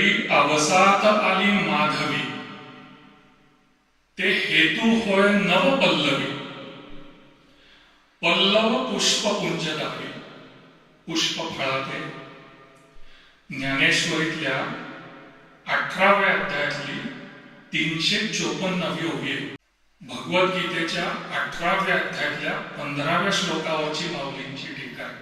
तरी अवसात आली माधवी, ते हेतू होय नव पल्लवी. पल्लव पुष्प पुंजदावी, पुष्प फळाते. ज्ञानेश्वरीतल्या 18व्या अध्यायातली 354वी ओवी आहे. भगवद्गीतेच्या 18व्या अध्यायातल्या 15व्या श्लोकावरची माऊलींची टीका आहे.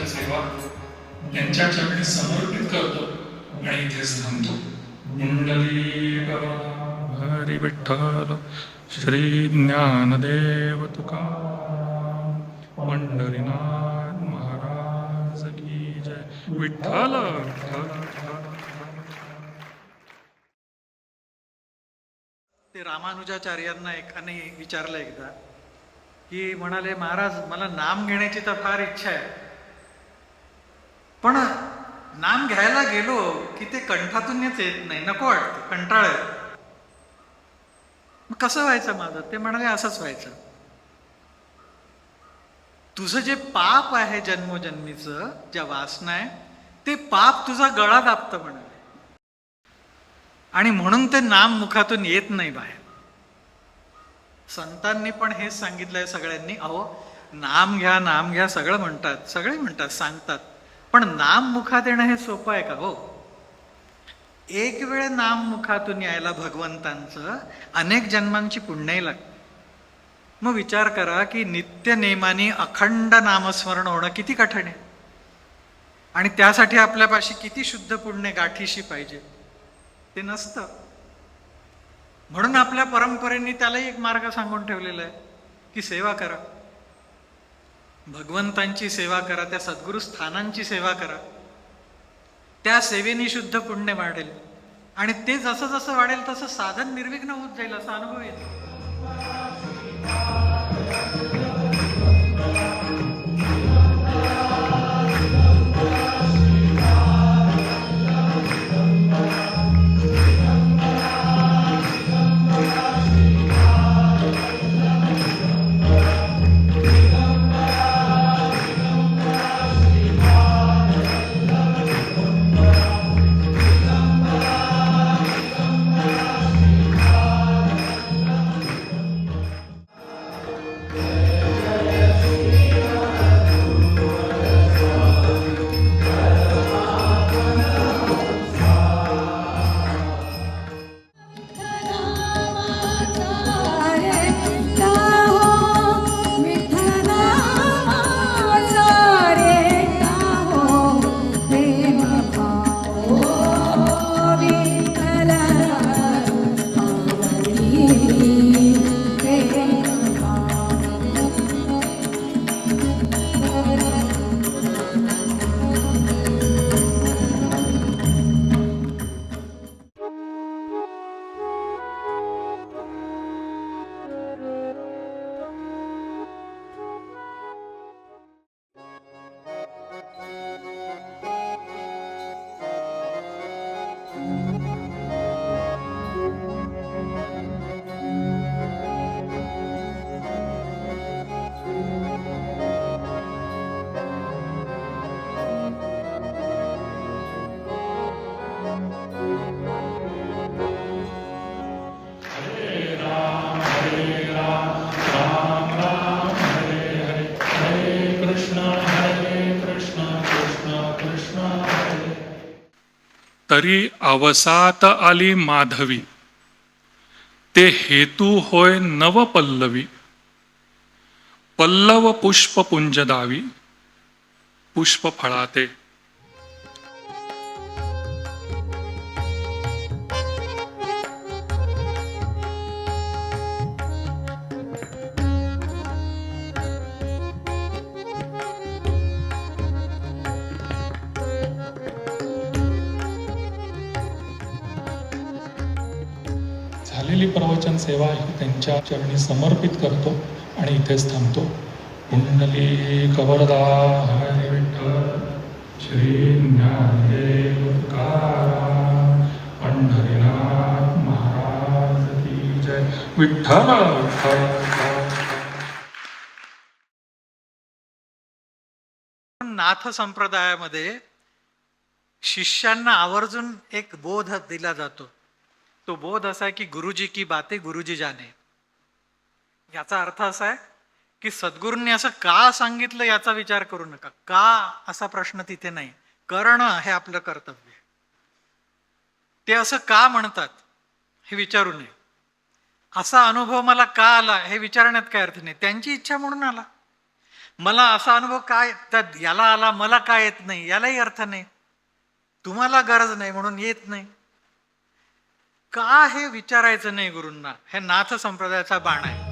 सेवा त्यांच्या चरणी समर्पित करतो आणि इथेच थांबतो. कुंडली हरी विठ्ठल श्री ज्ञानदेव तुकाराम पंढरीनाथ महाराज की जय. विठ्ठल ते रामानुजाचार्यांना एकाने विचारलं एकदा की म्हणाले, महाराज मला नाम घेण्याची तर फार इच्छा आहे, पण नाम घ्यायला गेलो की ते कंठातूनच येत नाही, नको वाटतं, कंटाळ येतो. मग कसं व्हायचं माझं? ते म्हणाले, असंच व्हायचं. तुझं जे पाप आहे जन्मोजन्मीचं, ज्या वासना आहे, ते पाप तुझा गळा दाबतं म्हणाले, आणि म्हणून ते नाम मुखातून येत नाही बाहेर. संतांनी पण हेच सांगितलंय सगळ्यांनी. अहो, नाम घ्या सगळं म्हणतात, सगळे म्हणतात, सांगतात, पण नाम मुखात येणं हे सोपं आहे का हो? एक वेळ नाम मुखातून यायला भगवंतांचं अनेक जन्मांची पुण्यही लागते. मग विचार करा की नित्य नेमाने अखंड नामस्मरण होणं किती कठीण आहे, आणि त्यासाठी आपल्यापाशी किती शुद्ध पुण्य गाठीशी पाहिजे. ते नसतं. म्हणून आपल्या परंपरेने त्यालाही एक मार्ग सांगून ठेवलेला आहे की सेवा करा, भगवंतांची सेवा करा, त्या सद्गुरु स्थानांची सेवा करा. त्या सेवेने शुद्ध पुण्य वाढेल, आणि ते जसं जसं वाढेल तसं साधन निर्विघ्न होत जाईल, असा अनुभव येतो. तरी अवसात आली माधवी, ते हेतू होय नव पल्लवी. पल्लव पुष्प पुंजदावी, पुष्प फळाते. झालेली प्रवचन सेवा ही त्यांच्या चरणी समर्पित करतो आणि इथेच थांबतो. कुंडली कवरदा हरी विठ्ठल श्री ज्ञानदेव तुकाराम पंढरीनाथ महाराज की जय. विठ्ठल विठ्ठल विठ्ठल. नाथ संप्रदायामध्ये शिष्यांना आवर्जून एक बोध दिला जातो. तो बोध असा आहे की गुरुजी की बातें गुरुजी जाने. याचा अर्थ असा आहे की सद्गुरूंनी असं का सांगितलं याचा विचार करू नका. का असा प्रश्न तिथे नाही. करणं हे आपलं कर्तव्य. ते असं का म्हणतात हे विचारू नये. असा अनुभव मला का आला हे विचारण्यात काय अर्थ नाही. त्यांची इच्छा म्हणून आला. मला असा अनुभव काय त्यात याला आला, मला काय येत नाही, यालाही अर्थ नाही. तुम्हाला गरज नाही म्हणून येत नाही. का हे विचारायचं नाही गुरूंना. हे नाथ संप्रदायाचा बाण आहे.